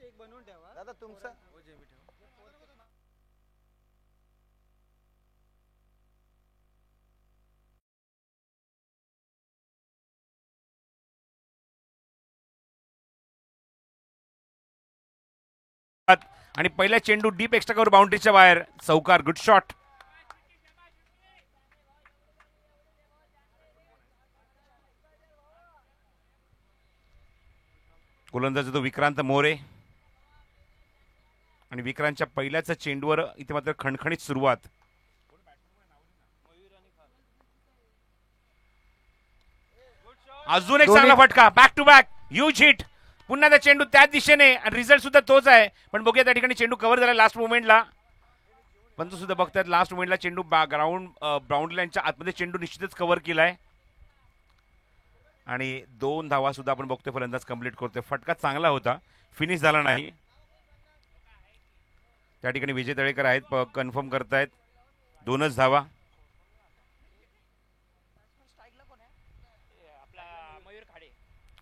दादा तुमचं आणि पहिला चेंडू डीप एक्स्ट्रा कव्हर बाउंड्रीच्या बाहेर. चौकार. Good shot. गोलंदाज तो विक्रांत मोरे. आणि विक्रांतच्या पहिल्याच चेंडूवर इथे मात्र खणखणीत सुरुवात. अजून एक चांगला फटका. Back to back huge hit. पुन्हा त्या चेंडू त्याच दिशेने आणि रिझल्ट सुद्धा तोच आहे. पण बघूया त्या ठिकाणी चेंडू कव्हर झाला लास्ट मोमेंटला. पण तो सुद्धा बघतात लास्ट मोमेंटला चेंडू ग्राउंड बाउंड्री लाईनच्या आतमध्ये चेंडू निश्चितच कव्हर केलाय. आणि 2 धावा सुद्धा आपण बघतोय फलंदाज कंप्लीट करतोय. फटका चांगला होता, फिनिश झाला नाही. त्या ठिकाणी विजय तळेकर आहेत, कन्फर्म करतायत 2च धावा.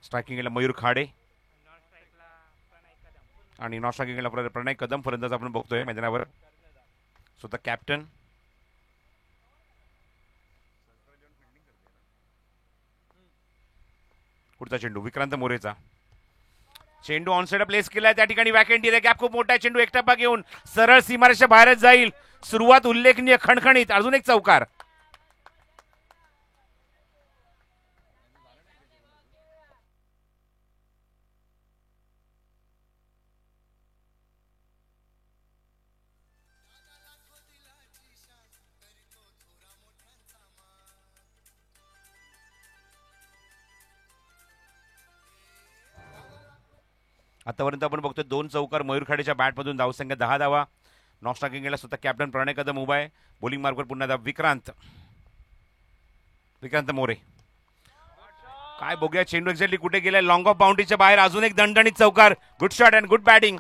स्ट्रायकिंगला मयूर खाडे आणि नॉन स्ट्रायकिंगला प्रणय कदम फलंदाज आपण बघतोय मैदानावर. स्वतः कॅप्टन. पुढचा चेंडू विक्रांत मोरेचा. चेंडू ऑन साइड प्लेस केलाय. त्या ठिकाणी वॅकेंट आहे. गॅप खूप मोठा. चेंडू एकटप्पा घेऊन सरळ सीमारेषेच्या बाहेरच जाईल. सुरुवात उल्लेखनीय खणखणीत. अजून एक चौकार. आतापर्यंत आपण बघतोय 2 चौकार मयूर खाडेच्या बॅटमधून. धावसंख्या 10 धावा. नॉन स्ट्रायकिंगला स्वतः कॅप्टन प्रणय कदम उभा आहे. बॉलिंग मार्कवर पुन्हा धाव विक्रांत मोरे. काय बघूया चेंडू एक्झॅक्टली कुठे गेलाय. लॉंग ऑफ बाउंड्रीच्या बाहेर. अजून एक दणदणीत चौकार. Good shot and good batting.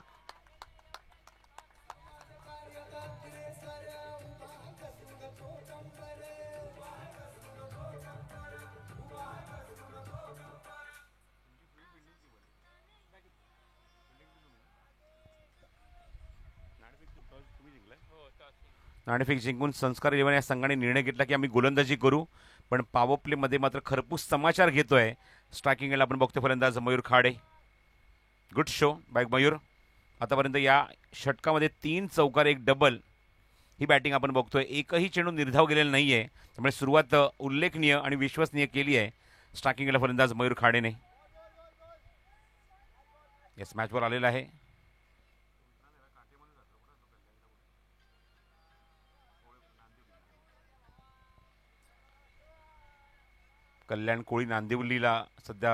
नाणेफेक जिंकून संस्कार 11 या संघाने निर्णय घेतला की आम्ही गोलंदाजी करू, पण पॉवर प्ले मध्ये मात्र खरपूस समाचार घेतोय. स्ट्रायकिंगला आपण बघतो फलंदाज Mayur Khade. Good show by Mayur. आतापर्यंत या षटकामध्ये 3 चौकार 1 डबल ही बॅटिंग आपण बघतोय. एकही चेंडू निर्धाव गेलेला नाहीये. त्यामुळे सुरुवात उल्लेखनीय आणि विश्वसनीय केली आहे स्ट्रायकिंगला फलंदाज मयूर खाडेने. येस मॅचवर आलेला आहे. कल्याण कोळी नांदिवलीला सध्या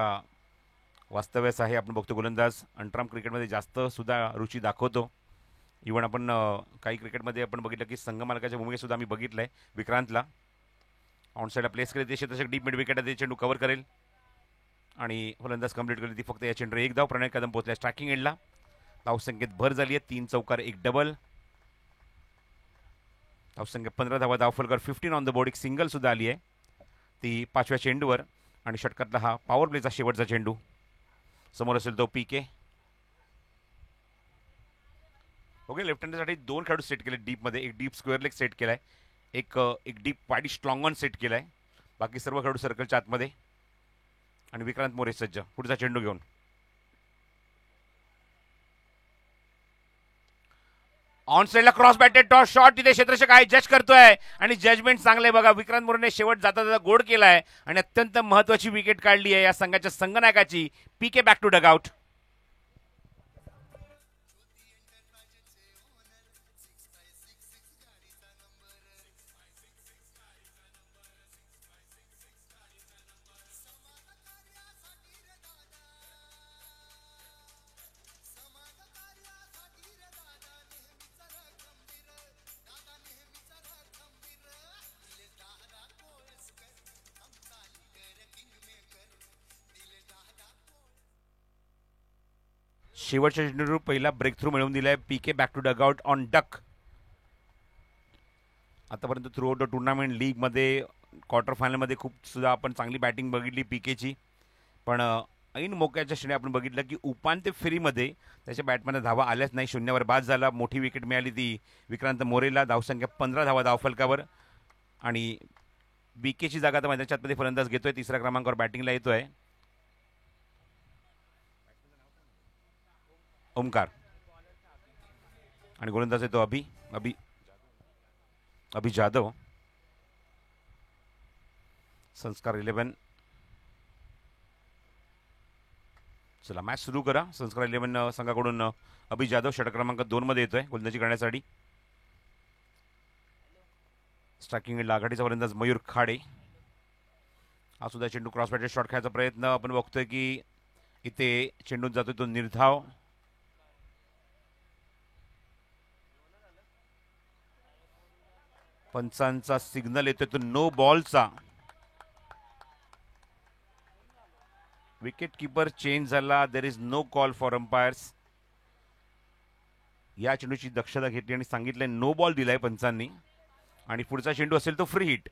वास्तव्यास आहे. आपण बघतो गोलंदाज अंतराम क्रिकेटमध्ये जास्त सुद्धा रुची दाखवतो. इव्हन आपण काही क्रिकेटमध्ये आपण बघितलं की संघ मालकाच्या भूमिकेत सुद्धा आम्ही बघितलंय विक्रांतला. ऑन साईडला प्लेस करेल ते क्षेत्ररक्षक डीप मिड विकेट ते चेंडू कव्हर करेल आणि फलंदाज कंप्लीट करेल. ती फक्त या चेंडू 1 धाव. प्रणय कदम पोहोचला स्ट्रायकिंग एंडला. धावसंख्येत भर झाली आहे. 3 चौकार 1 डबल. धावसंख्या 15 धावा. धावफलकर 15 ऑन द बोर्ड. एक सिंगल सुद्धा आली आहे ती 5व्या चेंडूवर. आणि षटकातला हा पॉवर प्लेचा शेवटचा चेंडू. समोर असेल तो पीके. ओके लेफ्ट हँडसाठी 2 खेळाडू सेट केले डीपमध्ये. एक डीप स्क्वेअर लेग सेट केलाय. एक deep wide strong on set केलाय. बाकी सर्व खेळाडू सर्कलच्या आतमध्ये. आणि विक्रांत मोरे सज्ज पुढचा चेंडू घेऊन. ऑन साइडला क्रॉस बॅटेड टॉस शॉट. तिथे क्षेत्ररक्षक आहे जज करतोय आणि जजमेंट चांगलंय बघा. विक्रांत मोरेने शेवट जाता जाता गोड केलाय आणि अत्यंत महत्वाची विकेट काढली आहे या संघाच्या संघनायकाची. PK back to dugout. शेवटच्या चेंडूवर पहिला ब्रेक थ्रू मिळवून दिलाय PK back to dugout on duck. आतापर्यंत थ्रू आउट द टुर्नामेंट लीगमध्ये क्वार्टर फायनलमध्ये खूप सुद्धा आपण चांगली बॅटिंग बघितली पीकेची. पण ऐन मोक्याच्या क्षणी आपण बघितलं की उपांत्य फेरीमध्ये त्याच्या बॅटमध्ये धावा आल्याच नाही. शून्यावर बाद झाला. मोठी विकेट मिळाली ती विक्रांत मोरेला. धावसंख्या 15 धावा धावफलकावर. आणि बीकेची जागा तर मैदानाच्या आतमध्ये फलंदाज घेतोय. तिसऱ्या क्रमांकावर बॅटिंगला येतोय ओमकार. आणि गोलंदाज येतो अभि अभि अभि जाधव. संस्कार 11. चला मॅच सुरू करा. संस्कार 11 संघाकडून अभि जाधव षटक क्रमांक 2 मध्ये येतोय गोलंदाजी करण्यासाठी. स्ट्रायकिंग आघाडीचा फलंदाज मयूर खाडे. हा सुद्धा चेंडू क्रॉस बॅटचे शॉट खेळायचा प्रयत्न आपण बघतोय की इथे चेंडून जातोय तो निर्धाव. पंचांचा सिग्नल येतोय तो नो बॉलचा. विकेट कीपर चेंज झाला. There is no call for umpires. या चेंडूची दक्षता घेतली आणि सांगितलंय नो बॉल दिलाय पंचांनी. आणि पुढचा चेंडू असेल तो फ्री हिट.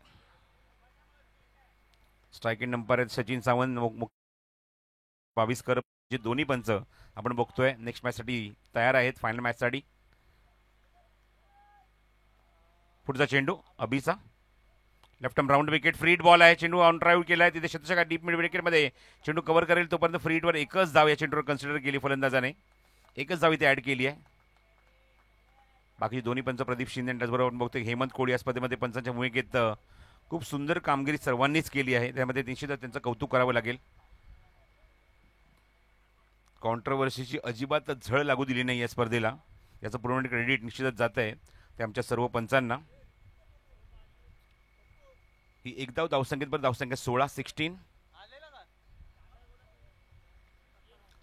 स्ट्रायकिंग नंबर आहेत सचिन सावंत, बावीसकर. जे दोन्ही पंच आपण बघतोय नेक्स्ट मॅच साठी तयार आहेत, फायनल मॅच साठी. पुढचा चेंडू अभिचा left arm round wicket. Free hit ball आहे. चेंडू ऑन ड्राईव्ह केलाय तिथे शतशका डीप मिड विकेटमध्ये चेंडू कव्हर करेल तोपर्यंत फ्री हिटवर एकच धाव या चेंडूवर कन्सिडर केली फलंदाजाने. एकच धाव इथे ऍड केली आहे. बाकी दोन्ही पंच प्रदीप शिंदे त्याचबरोबर आपण बघतोय हेमंत कोळी या स्पर्धेमध्ये पंचांच्या भूमिकेत खूप सुंदर कामगिरी सर्वांनीच केली आहे. त्यामध्ये निश्चितच त्यांचं कौतुक करावं लागेल. कॉन्ट्रोवर्सीची अजिबात झळ लागू दिली नाही या स्पर्धेला. याचं पूर्ण क्रेडिट निश्चितच जात आहे ते आमच्या सर्व पंचांना. ही एक धावसंख्येत धावसंख्या 16.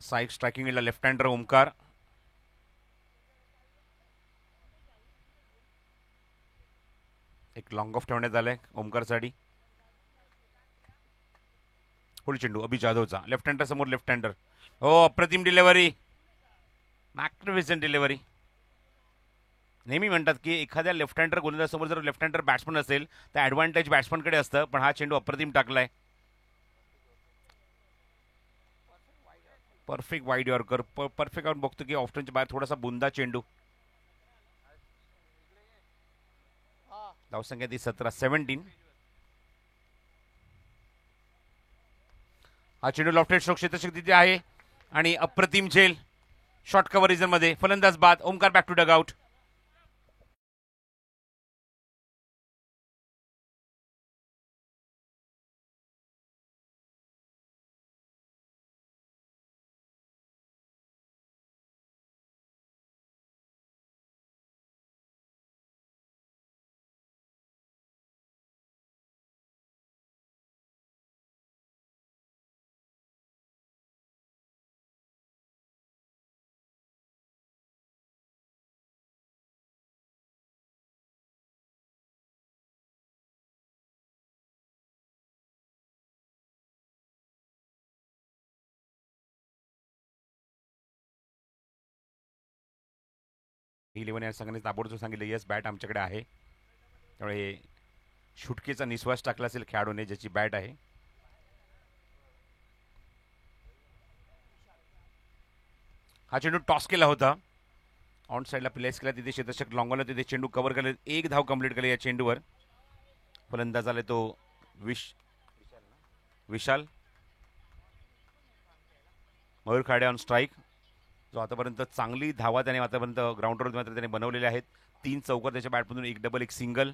साईड स्ट्रायकिंगला लेफ्ट हँडर ओमकार. एक लॉंग ऑफ ठेवण्यात आलाय ओमकारसाठी. पुढे चेंडू अभि जाधवचा लेफ्ट हँडर समोर लेफ्ट हँडर. हो अप्रतिम डिलेव्हरी. Magnificent delivery. नेहमी म्हणतात की एखाद्या लेफ्ट हँडर गोलंदाजासमोर जर लेफ्ट हँडर बॅट्समन असेल तर ॲडव्हान्टेज बॅट्समनकडे असतं. पण हा चेंडू अप्रतिम टाकलाय. Perfect wide yorker. परफेक्ट आपण बघतो की ऑफ्टनच्या बाहेर थोडासा बुंदा चेंडू. धावसंख्या ती 17. हा चेंडू लॉफ्टेड स्ट्रोक क्षेत्ररक्षक तिथे आहे आणि अप्रतिम झेल शॉर्ट कव्हर रिजन मध्ये. फलंदाज बाद. Omkar back to dugout. Eleven या संघाने ताबडतोब सांगितलं येस बॅट आमच्याकडे आहे. त्यामुळे शुटकेचा निश्वास टाकला असेल खेळाडूने ज्याची बॅट आहे. हा चेंडू टॉस केला होता. ऑन साईडला प्लेस केला तिथे क्षेत्ररक्षक लॉंगॉनला तिथे चेंडू कव्हर केला. एक धाव कंप्लीट केली या चेंडूवर. फलंदाज आले तो विशाल. Mayur Khade on strike. जो आतापर्यंत चांगली धावा त्याने आतापर्यंत ग्राउंडवर मात्र त्याने बनवलेल्या आहेत. 3 चौकार त्याच्या बॅटमधून, एक डबल एक सिंगल.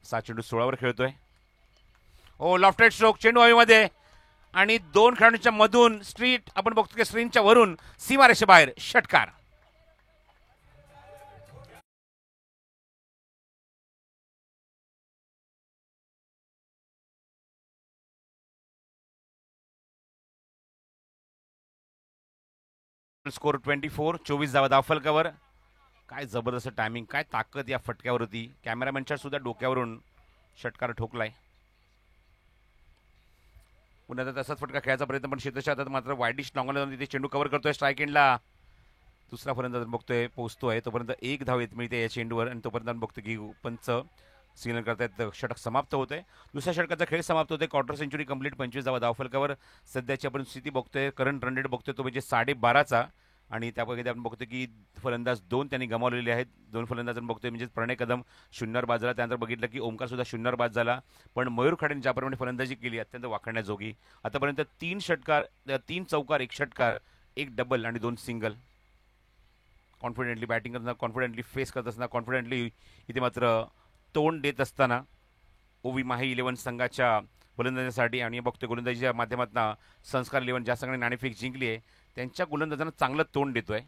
7 चेंडू 16 वर खेळतोय. ओ लॉफ्टेड स्ट्रोक. चेंडू हवेमध्ये आणि 2 खेळाडूंच्या मधून स्ट्रीट आपण बघतो की स्क्रीनच्या वरून सीमारेषेबाहेर षटकार. स्कोर 24. 24 धावा धावफलकावर. काय जबरदस्त टायमिंग, काय ताकद या फटक्यावर होती. कॅमेरामॅनच्या सुद्धा डोक्यावरून षटकार ठोकलाय. पुन्हा तसाच फटका खेळायचा प्रयत्न पण क्षेत्रच्या हातात मात्र वाईडिश लॉंगला तिथे चेंडू कव्हर करतोय. स्ट्राईक एंडला दुसरा फलंदाज बघतोय पोहोचतोय. तोपर्यंत एक धाव येत मिळते या चेंडूवर आणि तोपर्यंत बघतो की पंच सिग्नल करतायत षटक समाप्त होते. दुसऱ्या षटकाचा खेळ समाप्त होते. क्वार्टर सेंचुरी कंप्लीट 25 धावा धावफलकावर. सध्याची आपण स्थिती बघतोय, करंट रन रेट बघतोय तो म्हणजे 12.5चा. आणि त्यापैकी आपण बघतो की फलंदाज 2 त्यांनी गमावलेले आहेत. 2 फलंदाजांना बघतोय म्हणजे प्रणय कदम शून्यावर बाद झाला. त्यानंतर बघितलं की ओमकार सुद्धा शून्यावर बाद झाला. पण मयूर खाडेने ज्याप्रमाणे फलंदाजी केली अत्यंत वाखाणण्याजोगी. आतापर्यंत 3 चौकार, 1 षटकार, 1 डबल आणि 2 सिंगल. कॉन्फिडेंटली बॅटिंग करताना, कॉन्फिडेंटली फेस करत असताना, कॉन्फिडेंटली इथे मात्र तोंड देत असताना ओवी माही 11 संघाच्या गोलंदाजीसाठी आणि बघतोय गोलंदाजीच्या माध्यमातून संस्कार 11 ज्या संघाने नाणेफेक जिंकली आहे त्यांच्या गोलंदाजांना चांगलं तोंड देतोय.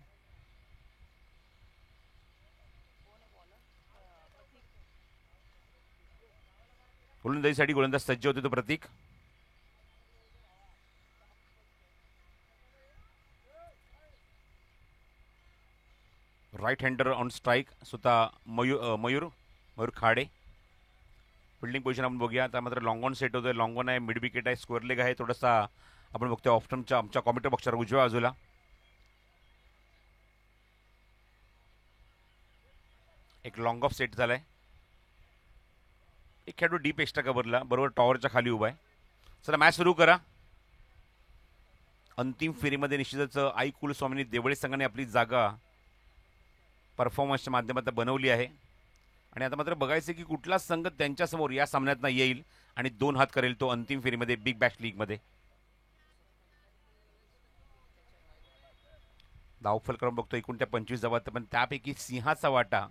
गोलंदाजीसाठी गोलंदाज सज्ज होते तो प्रतीक. राईट हँडर ऑन स्ट्राईक स्वतः मयूर खाडे. फिल्डिंग पोझिशन आपण बघूया. आता मात्र लॉंग ऑन सेट होतोय. लॉंग ऑन आहे, मिड विकेट आहे, स्क्वेअर लेग आहे. थोडासा आपण बघतोय ऑप्शनच्या आमच्या कॉम्प्युटर बॉक्सच्या उजव्या बाजूला एक लॉंग ऑफ सेट झालाय. एक खेळाडू डीप एक्स्ट्रा कव्हरला बरोबर टॉवरच्या खाली उभा आहे. चला मॅच सुरू करा. अंतिम फेरीमध्ये निश्चितच आई कुलस्वामींनी देवळे संघाने आपली जागा परफॉर्मन्सच्या माध्यमातून बनवली आहे. आणि आता मात्र बघायचं की कुठला संघ त्यांच्यासमोर या सामन्यात येईल आणि 2 हात करेल तो अंतिम फेरीमध्ये बिग बॅश लीगमध्ये. धावफल क्रम बघतो एकूण त्या 25 धावा, पण त्यापैकी सिंहाचा वाटा,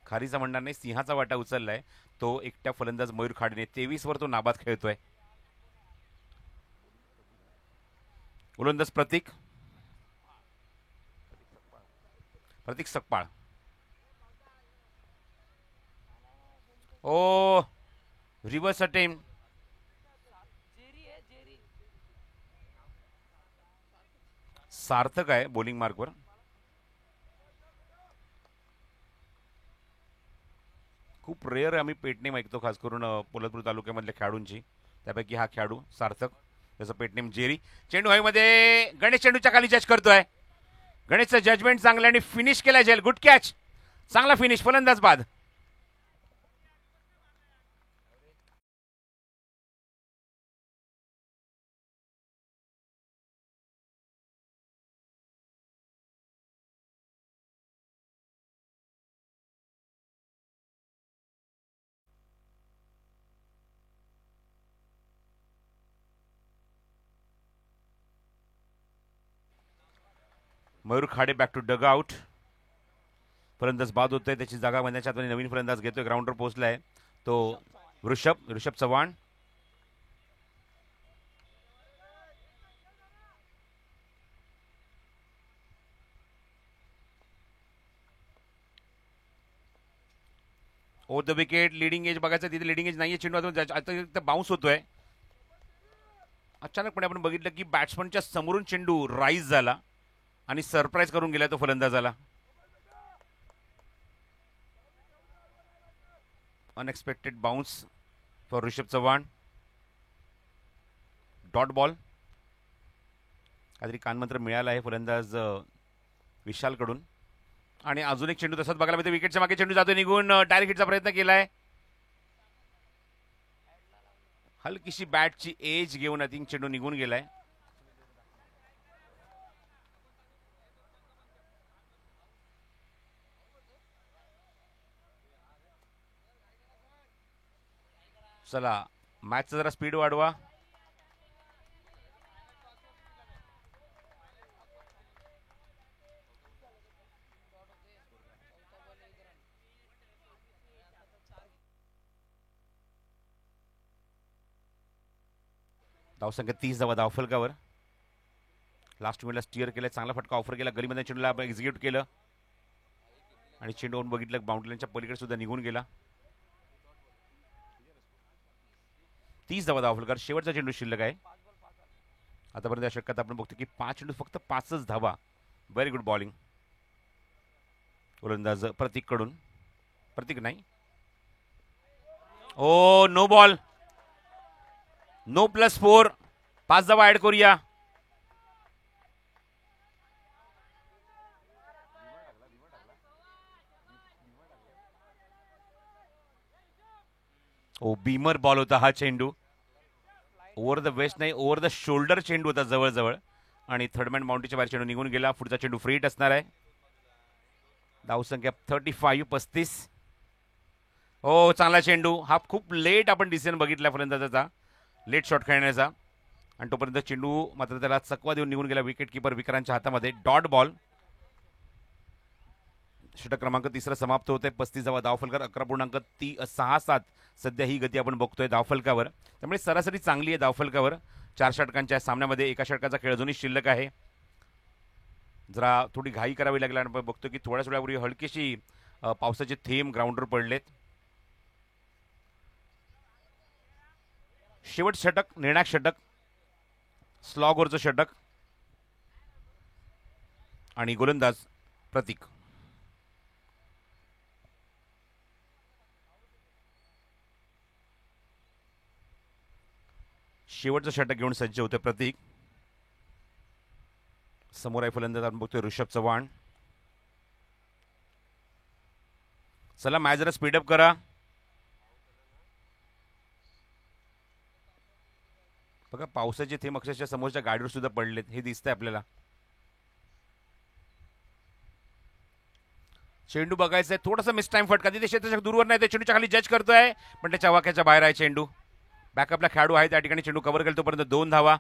खारीचा म्हणणार नाही, सिंहाचा वाटा उचललाय तो एकट्या फलंदाज मयूर खाडेने. 23 वर तो नाबाद खेळतोय. गोलंदाज प्रतीक सकपाळ. ओ रिव्हर्स अटेम्प्ट. सार्थक आहे बॉलिंग मार्कवर. खूप रेअर आम्ही पेटनेम ऐकतो खास करून पोलादपूर तालुक्यामधल्या खेळाडूंची. त्यापैकी हा खेळाडू सार्थक, त्याचं पेटनेम जेरी. चेंडू हवेमध्ये गणेश चेंडूच्या खाली जज करतोय. गणेशचं जजमेंट चांगलं आणि फिनिश केला जाईल. गुड कॅच, चांगला फिनिश, फलंदाज बाद. Mayur Khade back to dugout. फलंदाज बाद होतोय, त्याची जागा बनण्याच्या आत नवीन फलंदाज घेतोय. ग्राउंडवर पोहोचलाय तो Rishabh Chavan. Over the wicket, leading age बघायचं, तिथे लिडिंग एज नाहीये. चेंडू आता बाउन्स होतोय. अचानकपणे आपण बघितलं की बॅट्समनच्या समोरून चेंडू राईज झाला आणि सरप्राईज करून गेला तो फलंदाजाला. Unexpected bounce for Rishabh Chavan. Dot ball. काहीतरी कानमंत्र मिळाला आहे फलंदाज विशालकडून. आणि अजून एक चेंडू तसाच बघायला मिळतो. विकेटच्या मागे चेंडू जातो निघून. डायरेक्ट हिटचा प्रयत्न केलाय. हलकीशी बॅटची एज घेऊन आय थिंक चेंडू निघून गेलाय. चला मॅचचा जरा स्पीड वाढवा. धावसंख्या 30 धावा धावफलकावर. लास्ट मिनिटला स्टिअर केलं, चांगला फटका ऑफर केला, गलीमध्ये चेंडूला एक्झिक्यूट केलं आणि चेंडू बघितलं बाउंड्रीच्या पलीकडे सुद्धा निघून गेला. 30 धावा धावफलकार. शेवटचा चेंडू शिल्लक आहे आतापर्यंत या षटकात. आपण बघतो की 5 चेंडू फक्त 5च धावा. व्हेरी गुड बॉलिंग गोलंदाज प्रतीक कडून. प्रतीक नाही, ओ नो बॉल, नो +4. 5 धावा ऍड करूया. ओ बीमर बॉल होता हा चेंडू. ओव्हर द वेस्ट नाही, ओव्हर द शोल्डर चेंडू होता जवळजवळ. आणि थर्ड मॅन बाउंड्रीच्या बाहेर चेंडू निघून गेला. पुढचा चेंडू फ्रीट असणार आहे. धावसंख्या 35. हो चांगला चेंडू. हा खूप लेट आपण डिसिजन बघितला फलंदाजाचा, लेट शॉट खेळण्याचा. आणि तोपर्यंत चेंडू मात्र त्याला चकवा देऊन निघून गेला विकेट किपर विक्रांतच्या हातामध्ये. Dot ball. षटक क्रमांक 3 समाप्त होते. 35 धावफलकर. 11.67 सध्या ही गती आपण बघतोय धावफलकावर. त्यामुळे सरासरी चांगली आहे धावफलकावर. 4 षटकांच्या सामन्यामध्ये एका षटकाचा खेळ अजूनही शिल्लक आहे. जरा थोडी घाई करावी लागली आणि बघतो की थोड्याच वेळापूर्वी हलकीशी पावसाचे थेंब ग्राउंडवर पडलेत. शेवट षटक, निर्णायक षटक, स्लॉगवरचं षटक. आणि गोलंदाज प्रतीक. शेवटचं षटक घेऊन सज्ज होते प्रतीक. समोर आहे फलंदाज आपण बघतोय ऋषभ चव्हाण. चला मॅच जरा स्पीडअप करा. बघा पावसाचे थेंब अक्षरशः समोरच्या गाडीवर सुद्धा पडलेत, हे दिसतंय आपल्याला. चेंडू बघायचा आहे, थोडासा मिस टाइम फटका. तिथे क्षेत्ररक्षक दूरवर नाही, ते चेंडूच्या खाली जज करतोय, पण त्याच्या वाक्याच्या बाहेर आहे चेंडू. बॅकअपला खेळाडू आहे त्या ठिकाणी. चेंडू कव्हर केला तोपर्यंत 2 धावा.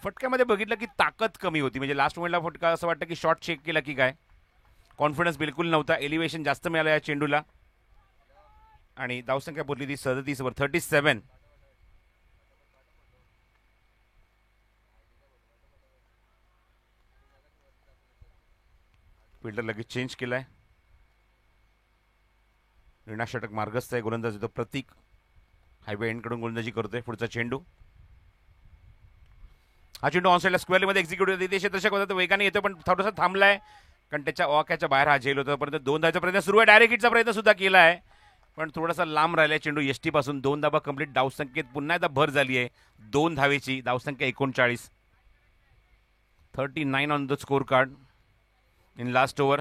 फटक्यामध्ये बघितलं की ताकद कमी होती, म्हणजे लास्ट मोमेंटला फटका असं वाटतं की शॉट चेक केला की काय. कॉन्फिडन्स बिलकुल नव्हता. एलिव्हेशन जास्त मिळालं या चेंडूला. आणि धावसंख्या बोलली ती 37 37. फिल्डर लगेच चेंज केलाय. निर्णायक षटक मार्गस्थ आहे. गोलंदाज येतो प्रतीक. हायवे एंडकडून गोलंदाजी करतोय. पुढचा चेंडू. हा चेंडू ऑन साईडला स्क्वेअरमध्ये एक्झिक्यूट होते. ते क्षेत्ररक्षक होता तो वेगाने येतो, पण थोडासा थांबलाय कारण त्याच्या वाक्याच्या बाहेर हा झेल होता. परंतु 2 धावाचा प्रयत्न सुरू आहे. डायरेक्ट हिटचा प्रयत्न सुद्धा केला आहे, पण थोडासा लांब राहिलाय चेंडू एसटी पासून. 2 धावा कंप्लीट. धावसंख्येत पुन्हा एकदा भर झाली आहे 2 धावेची. धावसंख्या 39. 39 on the score card in last over.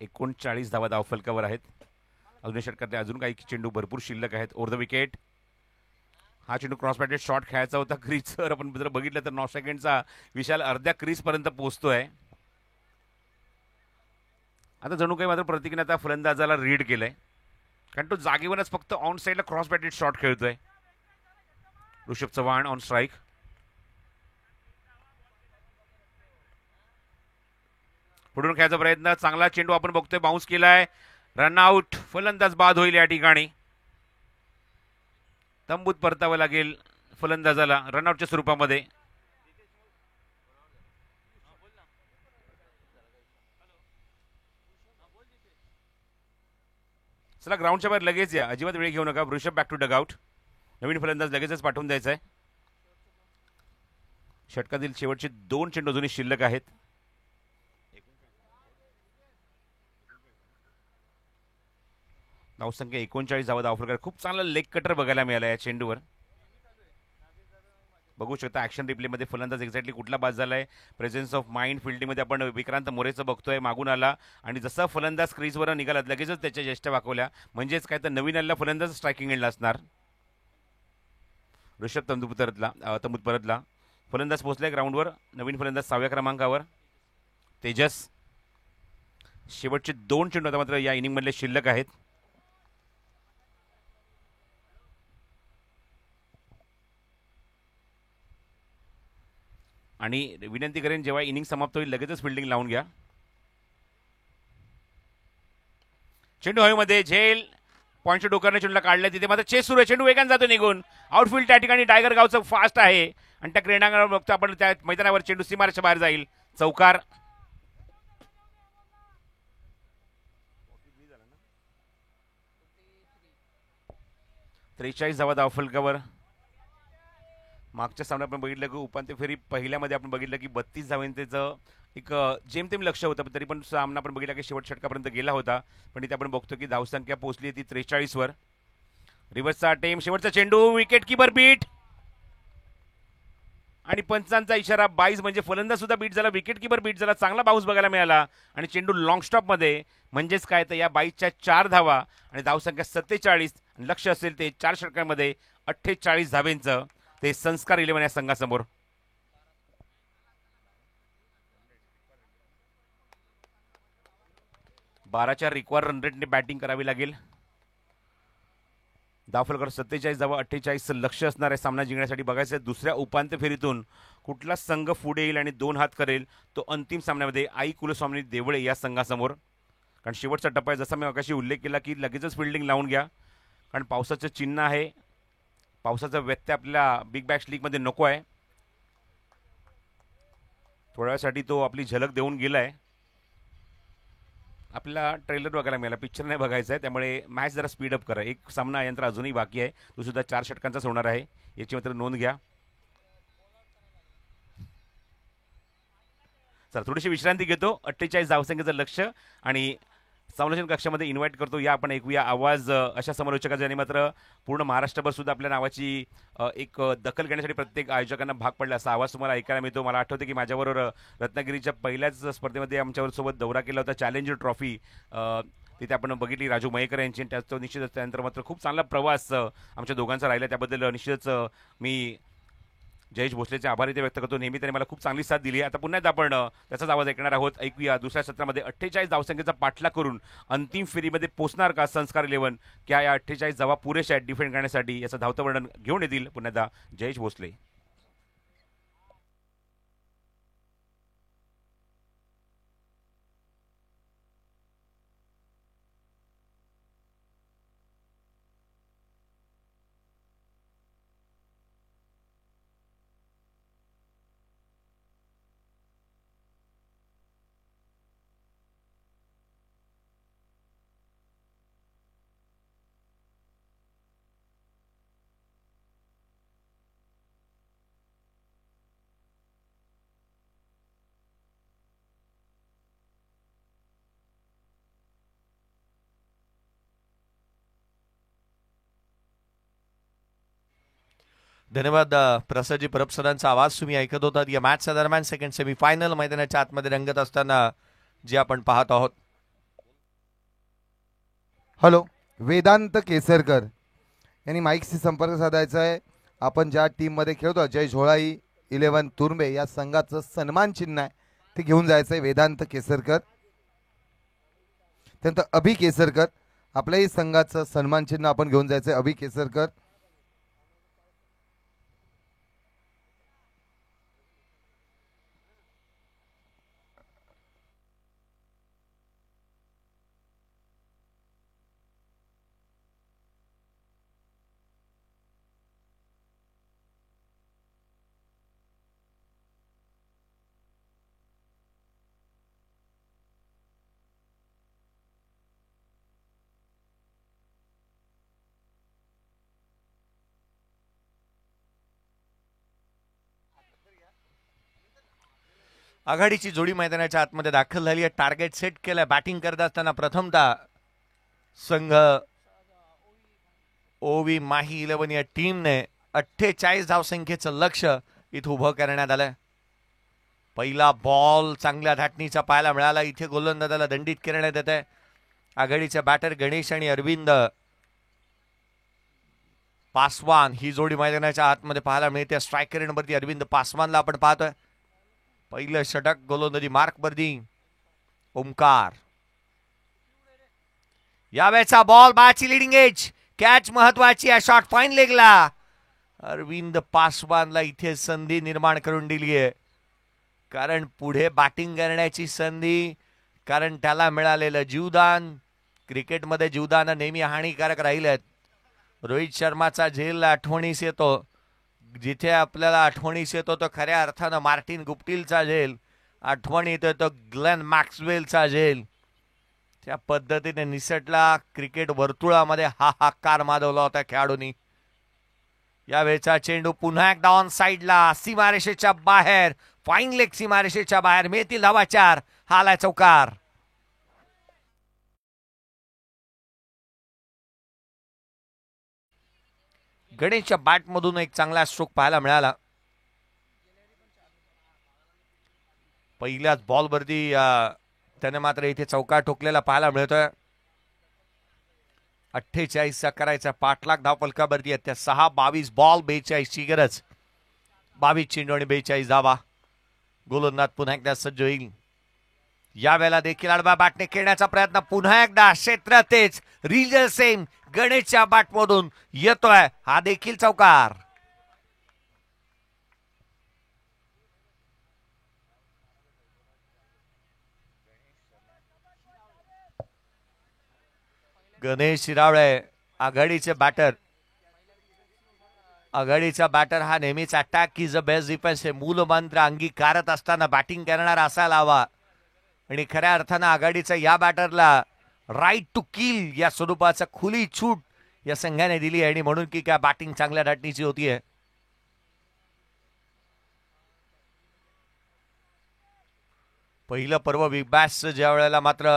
एकोणचाळीस धावा धावफलकावर आहेत. अजून षटकातले अजून काही चेंडू भरपूर शिल्लक आहेत. Over the wicket. हा चेंडू क्रॉस बॅटेड शॉट खेळायचा होता क्रीजवर. आपण जर बघितलं तर 9 सेकंडचा विशाल अर्ध्या क्रीज पर्यंत पोहोचतोय. आता जणू काही मात्र प्रतीकने आता फलंदाजाला रीड केलंय, कारण तो जागेवरच फक्त ऑन साईडला क्रॉस बॅटेड शॉट खेळतोय. Rishabh Chavan on strike. पुढून खेळायचा प्रयत्न. चांगला चेंडू आपण बघतोय, बाउन्स केलाय. रनआउट. फलंदाज बाद होईल या ठिकाणी. तंबूत परतावं लागेल फलंदाजाला रनआउटच्या स्वरूपामध्ये. चला ग्राउंडच्या बाहेर लगेच या, अजिबात वेळ घेऊ नका. Rishabh back to dugout. नवीन फलंदाज लगेचच पाठवून द्यायचा आहे. षटकातील शेवटचे 2 चेंडू अजूनही शिल्लक आहेत. धावसंख्या 39 धावा धावफलकार. खूप चांगला लेग कटर बघायला मिळाला या चेंडूवर. बघू शकता ऍक्शन रिप्लेमध्ये फलंदाज एक्झॅक्टली कुठला बाद झालाय. प्रेझेन्स ऑफ माइंड फिल्डिंगमध्ये आपण विक्रांत मोरेचं बघतोय. मागून आला आणि जसा फलंदाज क्रीजवर निघाला लगेचच त्याच्या ज्येष्ठ वाकवल्या, म्हणजेच काय तर नवीन आलेला फलंदाज स्ट्रायकिंग एंडला असणार. ऋषभ तंबूत परतला. फलंदाज पोहोचलाय ग्राउंडवर. नवीन फलंदाज 6व्या क्रमांकावर तेजस. शेवटचे 2 चेंडू आता मात्र या इनिंगमधले शिल्लक आहेत. आणि विनंती करेन जेव्हा इनिंग समाप्त होईल लगेचच फिल्डिंग लावून घ्या. चेंडू हवेमध्ये. झेल पॉईंटच्या डोक्याने चेंडूला काढलाय. तिथे मात्र चेस सुरू आहे. चेंडू वेगाने जातो निघून. आउटफील्ड त्या ठिकाणी टायगर गावचं फास्ट आहे आणि त्या क्रीडांगणावर बघतो आपण त्या मैदानावर चेंडू सीमारेषेच्या बाहेर जाईल. चौकार. त्रेचाळीस धावा धावफलकावर. मागच्या सामन्यात आपण बघितलं की उपांत्य फेरी पहिल्यामध्ये आपण बघितलं की 32 धावांचं एक जेमतेम लक्ष होतं, तरी पण सामना आपण बघितला की शेवट षटकापर्यंत गेला होता. पण इथे आपण बघतो की धावसंख्या पोहोचली ती 43 वर. रिव्हर्सचा अटेम्प्ट. शेवटचा चेंडू. विकेट किपर बीट आणि पंचांचा इशारा 22 म्हणजे फलंदाज सुद्धा बीट झाला, विकेट किपर बीट झाला, चांगला बाउन्स बघायला मिळाला आणि चेंडू लॉंग स्टॉपमध्ये. म्हणजेच काय तर या 22च्या 4 धावा आणि धावसंख्या 47. लक्ष असेल ते 4 षटकांमध्ये 48 धावेंचं ते संस्कार 11 या संघासमोर. बाराच्या रिक्वायर रन रेटने बॅटिंग करावी लागेल. धावफलक 47 धावा 48. लक्ष असणार आहे सामना जिंकण्यासाठी. बघायचं दुसऱ्या उपांत्य फेरीतून कुठला संघ पुढे येईल आणि 2 हात करेल तो अंतिम सामन्यामध्ये आई कुलस्वामी देवळे या संघासमोर. कारण शेवटचा टप्पा आहे, जसा मी अगाशी उल्लेख केला की लगेचच फिल्डिंग लावून घ्या, कारण पावसाचं चिन्ह आहे. पावसाचा व्यत्यय आपल्याला बिग बॅश लीगमध्ये नको आहे. थोड्या वेळासाठी तो आपली झलक देऊन गेलाय. आपल्याला ट्रेलर बघायला मिळाला, पिक्चर नाही बघायचा आहे, त्यामुळे मॅच जरा स्पीडअप करा. एक सामना यंत्र अजूनही बाकी आहे, तो सुद्धा 4 षटकांचाच होणार आहे, याची मात्र नोंद घ्या. चला थोडीशी विश्रांती घेतो. 48 धावसंख्येचं लक्ष आणि समालोचन कक्षामध्ये इन्व्हाइट करतो. या आपण ऐकूया आवाज अशा समालोचकाचा, ज्याने मात्र पूर्ण महाराष्ट्रभर सुद्धा आपल्या नावाची एक दखल घेण्यासाठी प्रत्येक आयोजकांना भाग पडला, असा आवाज तुम्हाला ऐकायला मिळतो. मला आठवते की माझ्याबरोबर रत्नागिरीच्या पहिल्याच स्पर्धेमध्ये आमच्यावर सोबत दौरा केला होता, चॅलेंजर ट्रॉफी. तिथे आपण बघितली राजू मयेकर यांची. त्याचं निश्चितच त्यानंतर मात्र खूप चांगला प्रवास आमच्या दोघांचा राहिला. त्याबद्दल निश्चितच मी जयेश भोसलेचे आभार इथे व्यक्त करतो. नेहमी त्याने मला खूप चांगली साथ दिली. आता पुन्हा एकदा आपण त्याचाच आवाज ऐकणार आहोत. ऐकूया दुसऱ्या सत्रामध्ये 48 धावसंख्येचा पाठलाग करून अंतिम फेरीमध्ये पोहोचणार का संस्कार 11? क्या या 48 धावा पुरेशा आहेत डिफेंड करण्यासाठी? याचं धावतं वर्णन घेऊन येतील पुन्हा एकदा जयेश भोसले. धन्यवाद प्रसादजी परब सरांचा आवाज तुम्ही ऐकत होतात. या मॅचच्या दरम्यान सेकंड सेमीफायनल मैदानाच्या आतमध्ये रंगत असताना जे आपण पाहत आहोत. हॅलो, वेदांत केसरकर यांनी माईकशी संपर्क साधायचा आहे. आपण ज्या टीममध्ये खेळतो जय झोळाई 11 तुर्बे या संघाचं सन्मान चिन्ह आहे ते घेऊन जायचं आहे. वेदांत केसरकर, त्यानंतर अभि केसरकर, आपल्याही संघाचं सन्मान चिन्ह आपण घेऊन जायचं आहे. अभि केसरकर, आघाडीची जोडी मैदानाच्या आतमध्ये दाखल झाली आहे. टार्गेट सेट केलंय. बॅटिंग करत असताना प्रथमतः संघ ओवी माही 11 या टीमने 48 धावसंख्येचं लक्ष इथं उभं करण्यात आलंय. पहिला बॉल चांगल्या धाटणीचा पाहायला मिळाला. इथे गोलंदाजाला दंडित करण्यात येत आहे. आघाडीचे बॅटर गणेश आणि अरविंद पासवान ही जोडी मैदानाच्या आतमध्ये पाहायला मिळते. स्ट्रायकर नंबरती अरविंद पासवानला आपण पाहतोय. पहिलं षटक गोलंदाजी मार्कवरती ओमकार. यावेळेचा बॉल बाची लिडिंग एज, कॅच महत्वाची आहे. शॉट फाईन लेगला अरविंद पासवानला इथे संधी निर्माण करून दिली आहे, कारण पुढे बॅटिंग करण्याची संधी, कारण त्याला मिळालेलं जीवदान. क्रिकेटमध्ये जीवदान नेहमी हानिकारक राहिलेत. रोहित शर्माचा झेल आठवणीस येतो. जिथे आपल्याला आठवणीस येतो तो खऱ्या अर्थानं मार्टिन गुप्टिलचा झेल, आठवणीत येतो ग्लेन मॅक्सवेलचा झेल. त्या पद्धतीने निसटला क्रिकेट वर्तुळामध्ये हाहाकार माजवला होता खेळाडूंनी. यावेळेचा चेंडू पुन्हा एकदा ऑन साइडला, सीमारेषेच्या बाहेर, फाईन लेग सीमारेषेच्या बाहेर, मिळतील धावा 4. हा आलाय चौकार. गणेशच्या बॅटमधून एक चांगला स्ट्रोक पाहायला मिळाला. पहिल्याच बॉलवरती त्याने मात्र इथे चौकार ठोकलेला पाहायला मिळतोय. 48चा करायचा पाठलाग धावफलकावरती आहेत त्या 6. 22 बॉल 42 ची गरज. 22 चेंडू आणि 42 धावा. गोलंदाज पुन्हा एकदा सज्ज होईल. यावेळेला देखील आडवा बॅटने खेळण्याचा प्रयत्न पुन्हा एकदा क्षेत्र तेच रिजल सेम गणेशच्या बॅटमधून येतोय. हा देखील चौकार. गणेश शिरावळे आघाडीचे बॅटर. आघाडीचा बॅटर हा नेहमीच attack is a best defence हे मूलमंत्र अंगीकारत असताना बॅटिंग करणारा असायला हवा. आणि खऱ्या अर्थानं आघाडीचा या बॅटरला राईट टू किल या स्वरूपाचा खुली छूट या संघाने दिली आहे आणि म्हणून की काय बॅटिंग चांगल्या धाटणीची होतीये. पहिलं पर्व बिग बॅशचं ज्या वेळेला मात्र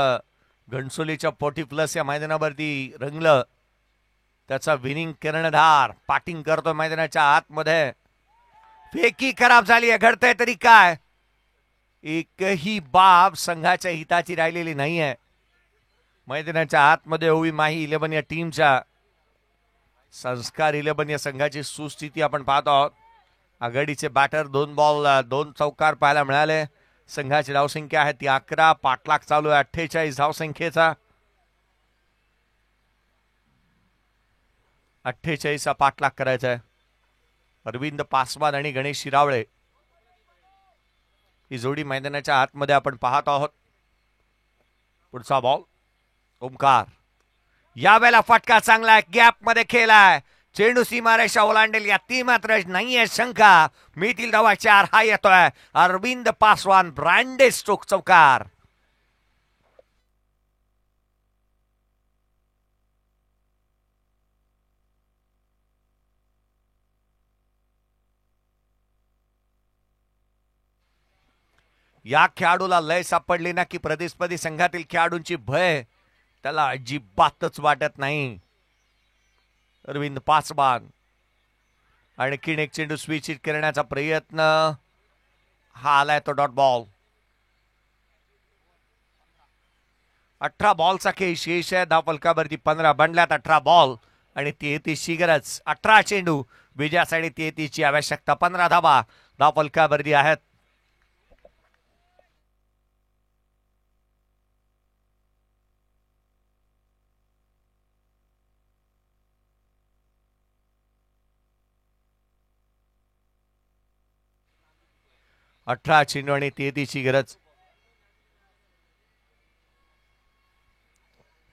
घणसोलीच्या 40+ या मैदानावरती रंगलं त्याचा विनिंग कर्णधार बॅटिंग करतो मैदानाच्या आतमध्ये. फेकी खराब झाली आहे. घडतंय तरी काय. एकही बाब संघाच्या हिताची राहिलेली नाहीये. मैदानाच्या आतमध्ये ओवी माही 11 या टीमच्या संस्कार 11 या संघाची सुस्थिती आपण पाहतो आहोत. आघाडीचे बॅटर 2 बॉल 2 चौकार पाहायला मिळाले. संघाची धावसंख्या आहे ती 11. पाठलाग चालू आहे 48 धावसंख्येचा. 48चा पाठलाग करायचा आहे. अरविंद पासवान आणि गणेश शिरावळे ही जोडी मैदानाच्या आतमध्ये आपण पाहत आहोत. पुढचा बॉल ओमकार. यावेळेला फटका चांगला आहे. गॅप मध्ये खेळलाय. चेंडू सीमारेषा ओलांडेल याती मात्र नाहीये शंका. मिळतील धावा 4. हा येतोय अरविंद पासवान ब्रँडेड स्ट्रोक चौकार. या खेळाडूला लय सापडली ना की प्रतिस्पर्धी संघातील खेळाडूंची भय त्याला अजिबातच वाटत नाही. अरविंद पासवान आणखीन एक चेंडू स्विच करण्याचा प्रयत्न. हा आलाय तो डॉट बॉल. 18 बॉलचा खेळ शेष आहे. धावफलकावरती 15 बनल्यात. 18 बॉल आणि 33ची गरज. 18 चेंडू विजयासाठी 33ची आवश्यकता. 15 धावा धावफलकावरती आहेत. अठरा चेंडू आणि 33ची गरज.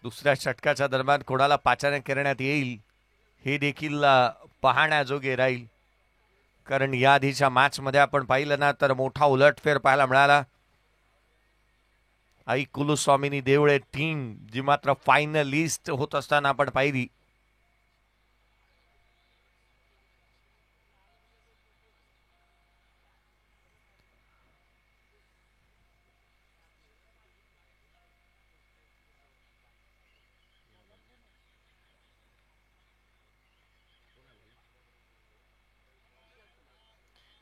दुसऱ्या षटकाच्या दरम्यान कोणाला पाचारण करण्यात येईल हे देखील पाहण्याजोगे राहील. कारण या आधीच्या मॅच मध्ये आपण पाहिलं ना तर मोठा उलटफेर पाहायला मिळाला. आई कुलस्वामिनी देवळे टीम जी मात्र फायनलिस्ट होत असताना आपण पाहिली.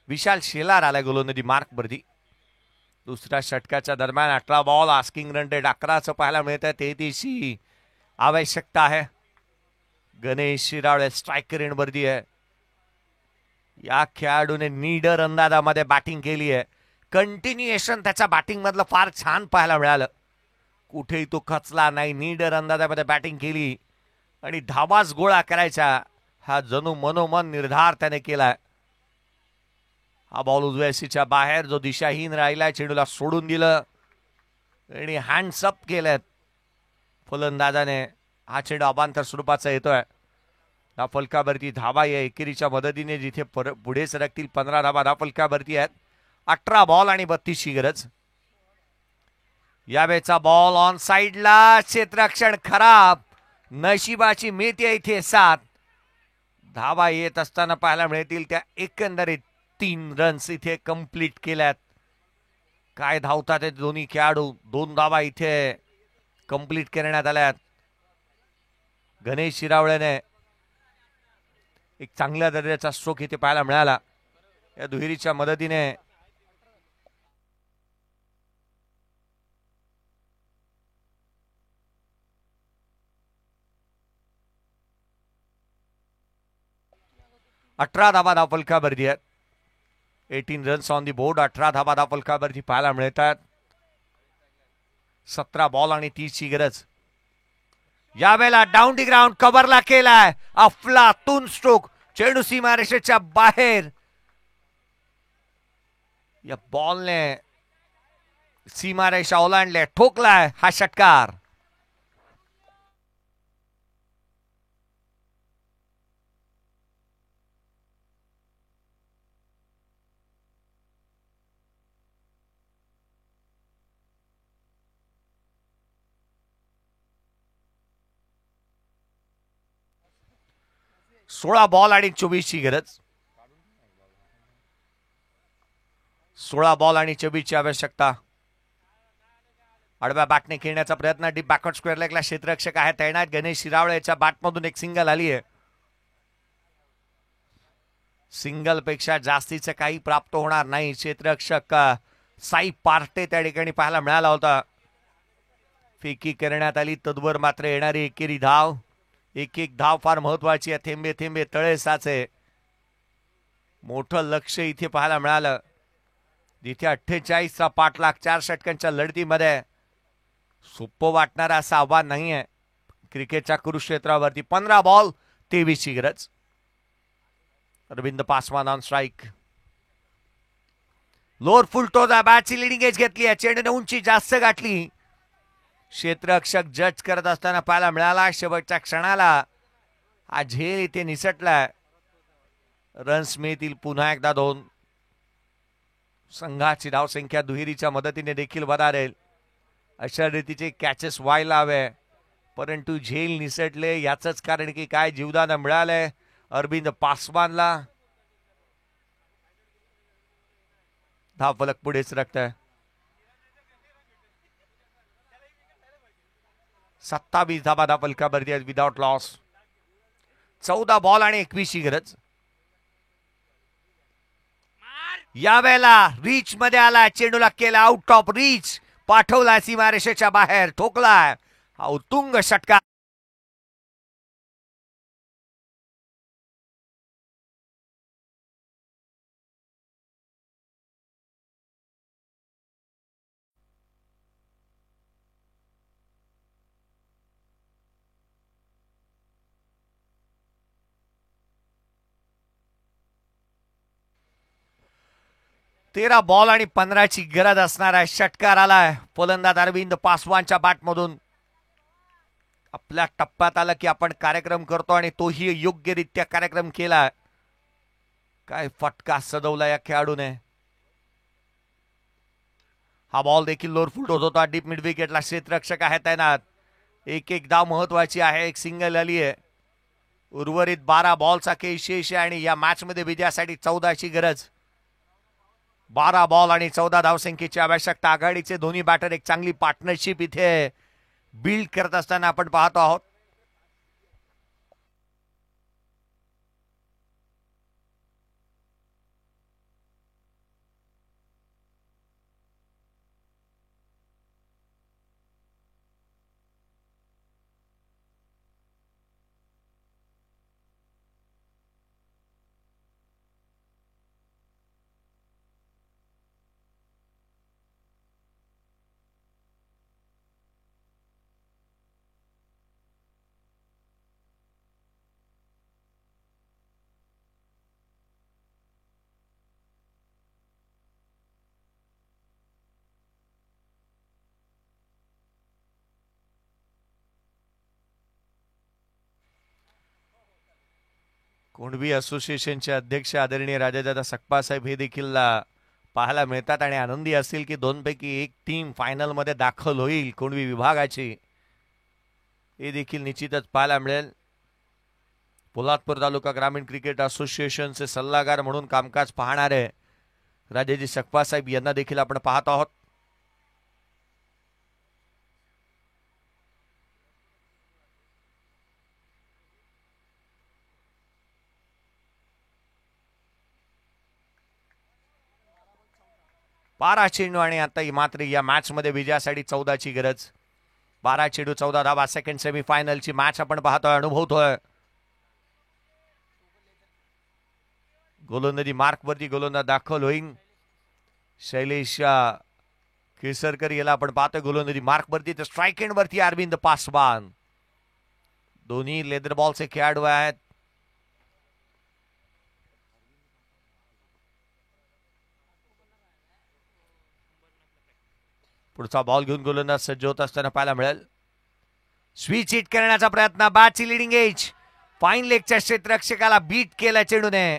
विशाल शेलार आलाय गोलंदाजी मार्क वरती. दुसऱ्या षटकाच्या दरम्यान 18 बॉल आस्किंग रन रेट 11चं पाहायला मिळत आहे. 33ची आवश्यकता आहे. गणेश शिरावळे स्ट्रायकर रेंज वरती आहे. या खेळाडूने नीडर अंदाजामध्ये बॅटिंग केली आहे. कंटिन्युएशन त्याच्या बॅटिंग मधलं फार छान पाहायला मिळालं. कुठेही तो खचला नाही. नीडर अंदाजामध्ये बॅटिंग केली आणि धावाच गोळा करायचा हा जणू मनोमन निर्धार त्याने केलाय. हा बॉल उजव्या सीच्या बाहेर जो दिशाहीन राहिलाय. चेंडूला सोडून दिलं आणि हँड्स अप केलेत फलंदाजाने. हा चेंडू अबांतर स्वरूपाचा येतोय. या फलकावरती धावा या एकेरीच्या मदतीने जिथे पुढे सरकतील 15 धावा धावफलकावरती आहेत. 18 बॉल आणि 32ची गरज. यावेळेचा बॉल ऑन साइडला. क्षेत्ररक्षण खराब. नशिबाची मिळते इथे 7 धावा येत असताना पाहायला मिळतील. त्या एकंदरीत 3 रन्स इथे कंप्लीट केल्यात. काय धावतात ते दोन्ही खेळाडू. 2 धावा इथे कंप्लीट करण्यात आल्यात. गणेश शिरावळेने एक चांगल्या दर्जाचा स्ट्रोक इथे पाहायला मिळाला. या दुहेरीच्या मदतीने 18 धावा धावफलकावरती आहेत. 18 रन्स ऑन दी बोर्ड. 18 धावा धावफलकावरती पाहायला मिळतात. 17 बॉल आणि 30 ची गरज. यावेळेला डाऊन दी ग्राउंड कव्हरला केलाय. अफलातून स्ट्रोक. चेंडू सीमारेषेच्या बाहेर. या बॉलने सीमारेषा ओलांडले. ठोकलाय हा षटकार. सोळा बॉल आणि 24 ची गरज. 16 बॉल आणि 24 ची आवश्यकता. आडव्या बॅटने खेळण्याचा प्रयत्न. डीप बॅकवर्ड स्क्वेअर लेगला क्षेत्ररक्षक आहे तैनात. गणेश शिरावळेच्या बॅटमधून एक सिंगल आली आहे. सिंगल पेक्षा जास्तीचं काही प्राप्त होणार नाही. क्षेत्ररक्षक साई पार्टे त्या ठिकाणी पाहायला मिळाला होता. फेकी करण्यात आली. तद्वर मात्र येणारी एकेरी धाव. एक एक धाव फार महत्वाची आहे. थेंबे थेंबे तळे साचे. मोठं लक्ष इथे पाहायला मिळालं. जिथे 48चा पाठलाग 4 षटकांच्या लढतीमध्ये सोपं वाटणारा असं आव्हान नाहीये क्रिकेटच्या कुरुक्षेत्रावरती. 15 बॉल 23 ची गरज. Arvind Paswan on strike. Lower full टोचा बॅटची लिडिंग एज घेतली आहे. चेंडूने उंची जास्त गाठली. क्षेत्ररक्षक जज करत असताना पाहायला मिळाला. शेवटच्या क्षणाला हा झेल इथे निसटलाय. रन्स मिळतील पुन्हा एकदा 2. संघाची धावसंख्या दुहेरीच्या मदतीने देखील वधारेल. अशा रीतीचे कॅचेस व्हायला हवे. परंतु झेल निसटले याच कारण की काय जीवदान मिळालंय अरविंद पासवानला. धावफलक पुढेच सरकतंय. 27 धावा धावफलकावरती आहेत विदाउट लॉस. 14 बॉल आणि 21 ची गरज. यावेळेला रीच मध्ये आला. चेंडूला केला आउट ऑफ रीच. पाठवला सीमारेषेच्या बाहेर. ठोकलाय हा उत्तुंग षटकार. तेरा बॉल आणि 15 ची गरज असणारा षटकार आलाय. फलंदाज अरविंद पासवानच्या बॅटमधून. आपल्या टप्प्यात आला की आपण कार्यक्रम करतो आणि तोही योग्यरित्या कार्यक्रम केला. काय फटका सजवला या खेळाडूने. हा बॉल देखील लोअर फुल होत होता. डीप मिड विकेटला क्षेत्ररक्षक आहे तैनात. एक एक धाव महत्वाची आहे. एक सिंगल आली आहे. उर्वरित 12 बॉलचा खेळ शेष आहे आणि या मॅच मध्ये विजयासाठी 14 ची गरज. 12 बॉल आणि 14 धावसंख्येची आवश्यकता. आघाडीचे दोन्ही बॅटर एक चांगली पार्टनरशिप इथे बिल्ड करत असताना आपण पाहतो आहोत. कुणबी असोसिएशनचे अध्यक्ष आदरणीय राजादादा सकपा साहेब हे देखील पाहायला मिळतात आणि आनंदी असतील की 2 पैकी 1 टीम फायनल मध्ये दाखल होईल कुणबी विभागाची. हे देखील निश्चितच पाहायला मिळेल. पोलादपूर तालुका ग्रामीण क्रिकेट असोसिएशनचे सल्लागार म्हणून कामकाज पाहणारे राजाजी सकपा साहेब यांना देखील आपण पाहत आहोत. बारा चेंडू आणि आता मात्र या मॅच मध्ये विजयासाठी 14 ची गरज. 12 चेंडू 14 धावा. सेकंड सेमीफायनलची मॅच आपण पाहतोय अनुभवतोय. गोलंदाजी मार्कवरती गोलंदाज दाखल होईल. शैलेश केसरकर याला आपण पाहतोय गोलंदाजी मार्कवरती. तर स्ट्राईक एंड वरती अरविंद पासवान. दोन्ही लेदर बॉलचे खेळाडू आहेत. पुढचा बॉल घेऊन गोलंदाज सज्ज होत असताना पाहायला मिळेल. स्विच हिट करण्याचा प्रयत्न. बॅटची लिडिंग एज. फाईन लेगच्या क्षेत्ररक्षकाला बीट केला चेंडूने.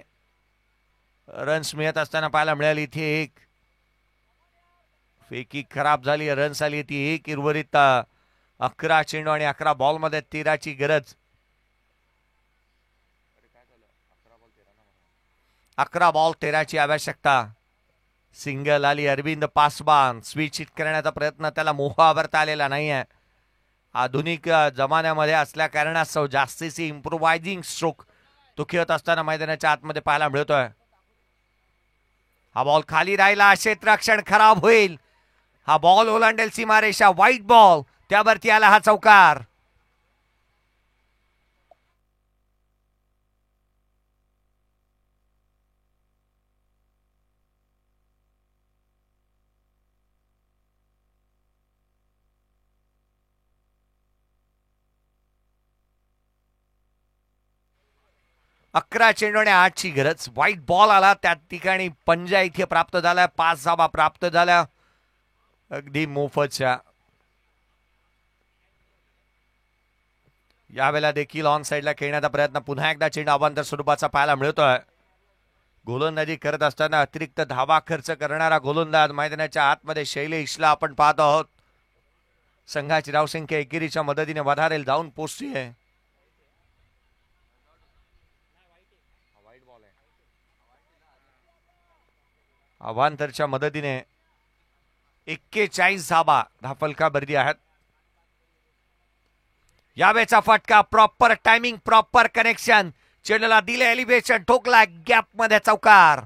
रन्स मिळत असताना पाहायला मिळाली. इथे एक फेकी खराब झाली. रन्स आली ती एक. उर्वरित 11 चेंडू आणि 11 बॉल मध्ये 13ची गरज. 11 बॉल 13ची आवश्यकता. सिंगल आली अरविंद पासवान. स्विच हिट करण्याचा प्रयत्न त्याला मोह आवरता आलेला नाहीये. आधुनिक जमान्यामध्ये असल्या कारणास्तव जास्तीची इम्प्रोवायझिंग स्ट्रोक तो खेळत असताना मैदानाच्या आतमध्ये पाहायला मिळतोय. हा बॉल खाली राहिला. क्षेत्ररक्षण खराब होईल. हा बॉल ओलांडेल सीमारेषा. White ball. त्यावरती आला हा चौकार. अकरा चेंडू आणि 8ची गरज. व्हाईट बॉल आला. त्या ठिकाणी पंजा इथे प्राप्त झाला. 5 धावा प्राप्त झाल्या अगदी मोफतच्या. यावेळेला देखील ऑन साइडला खेळण्याचा प्रयत्न. पुन्हा एकदा चेंडू अवांतर स्वरूपाचा पाहायला मिळतोय. गोलंदाजी करत असताना अतिरिक्त धावा खर्च करणारा गोलंदाज मैदानाच्या आतमध्ये शैलेशला आपण पाहत आहोत. संघाची धावसंख्या एकेरीच्या मदतीने वधारेल जाऊन पोहोचली आहे. अवांतरच्या मदतीने 41 धाबा धाफलकाबर्दी आहेत. यावेळेचा फटका. Proper timing. Proper connection. चेंडूला दिले एलिव्हेशन. ठोकला गॅप मध्ये चौकार.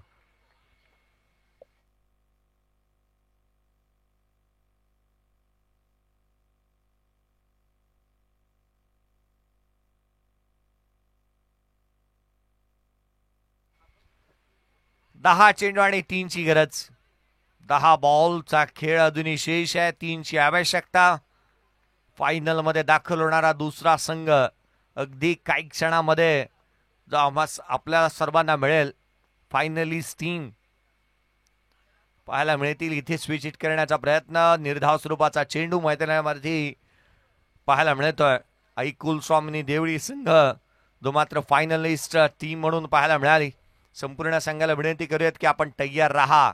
दहा चेंडू आणि 3ची गरज. 10 बॉलचा खेळ अजूनही शेष आहे. 3ची आवश्यकता. फायनल मध्ये दाखल होणारा दुसरा संघ अगदी काही क्षणामध्ये जो आपल्याला सर्वांना मिळेल फायनलिस्ट टीम पाहायला मिळतील. इथे स्विच हिट करण्याचा प्रयत्न. निर्धाव स्वरूपाचा चेंडू मैदानामध्ये पाहायला मिळतोय. आई कुलस्वामिनी देवळी संघ जो मात्र फायनलिस्ट टीम म्हणून पाहायला मिळाली. संपूर्ण संघाला विनंती करूयात की आपण तयार राहा.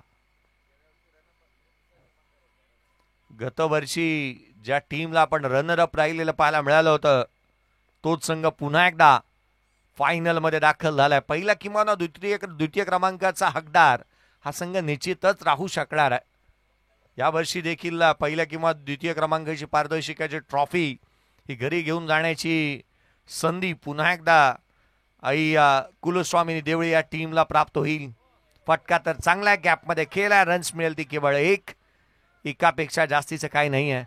गतवर्षी ज्या टीमला आपण रनर अप राहिलेलं पाहायला मिळालं होतं तोच संघ पुन्हा एकदा फायनल मध्ये दाखल झालाय. पहिला किंवा द्वितीय क्रमांकाचा हकदार हा संघ निश्चितच राहू शकणार आहे. यावर्षी देखील पहिल्या किंवा द्वितीय क्रमांकाची पारितोषिकाची ट्रॉफी ही घरी घेऊन जाण्याची संधी पुन्हा एकदा आई कुलस्वामिनी देवळी या टीमला प्राप्त होईल. फटका तर चांगला गॅपमध्ये खेळला. रन्स मिळेल ती केवळ एकापेक्षा जास्तीचं काही नाही आहे.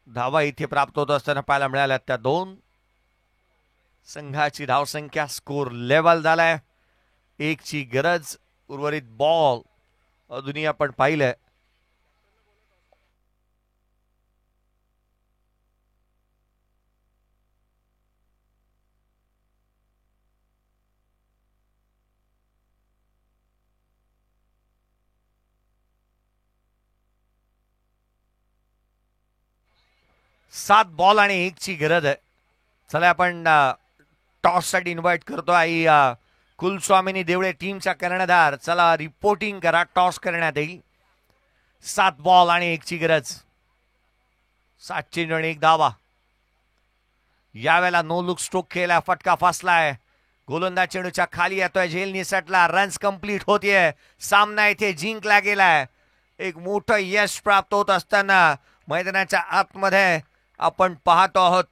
धावा इथे प्राप्त होत असताना पाहायला मिळाल्या त्या 2. संघाची धावसंख्या स्कोर लेवल झालाय. 1ची गरज. उर्वरित बॉल अजूनही आपण पाहिलंय. सात बॉल आणि 1ची गरज आहे. चला आपण टॉस साठी इन्व्हाइट करतो आई कुलस्वामिनी देवळे टीमचा कर्णधार. चला रिपोर्टिंग करा. टॉस करण्यात येईल. 7 बॉल आणि 1ची गरज. 7 चेंडू आणि 1 धावा. यावेळेला नो लुक स्ट्रोक खेळला. फटका फासलाय. गोलंदाज चेंडूच्या खाली येतोय. झेल निसटला. रन्स कंप्लीट होतीये. सामना इथे जिंकला गेलाय. एक मोठं यश प्राप्त होत असताना मैदानाच्या आतमध्ये आपण पाहतो आहोत.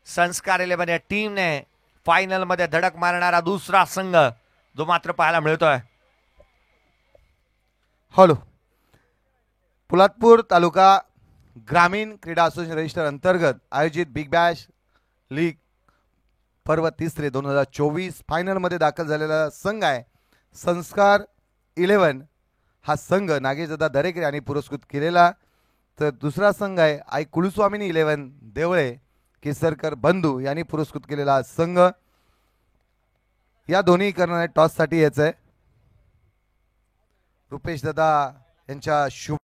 संस्कार 11 या टीमने फायनल मध्ये धडक मारणारा दुसरा संघ जो मात्र पाहायला मिळतोय. हॅलो पोलादपूर तालुका ग्रामीण क्रीडा असोसिएशन रजिस्टर अंतर्गत आयोजित बिग बॅश लीग पर्व तिसरे 2024 फायनलमध्ये दाखल झालेला संघ आहे संस्कार 11. हा संघ नागेशदादा दरेकर यांनी पुरस्कृत केलेला, तर दुसरा संघ आहे आई कुलस्वामिनी 11 देवळे केसरकर बंधू यांनी पुरस्कृत केलेला हा संघ. या दोन्ही करणारे टॉससाठी यायचं आहे. रुपेश दादा यांच्या शुभ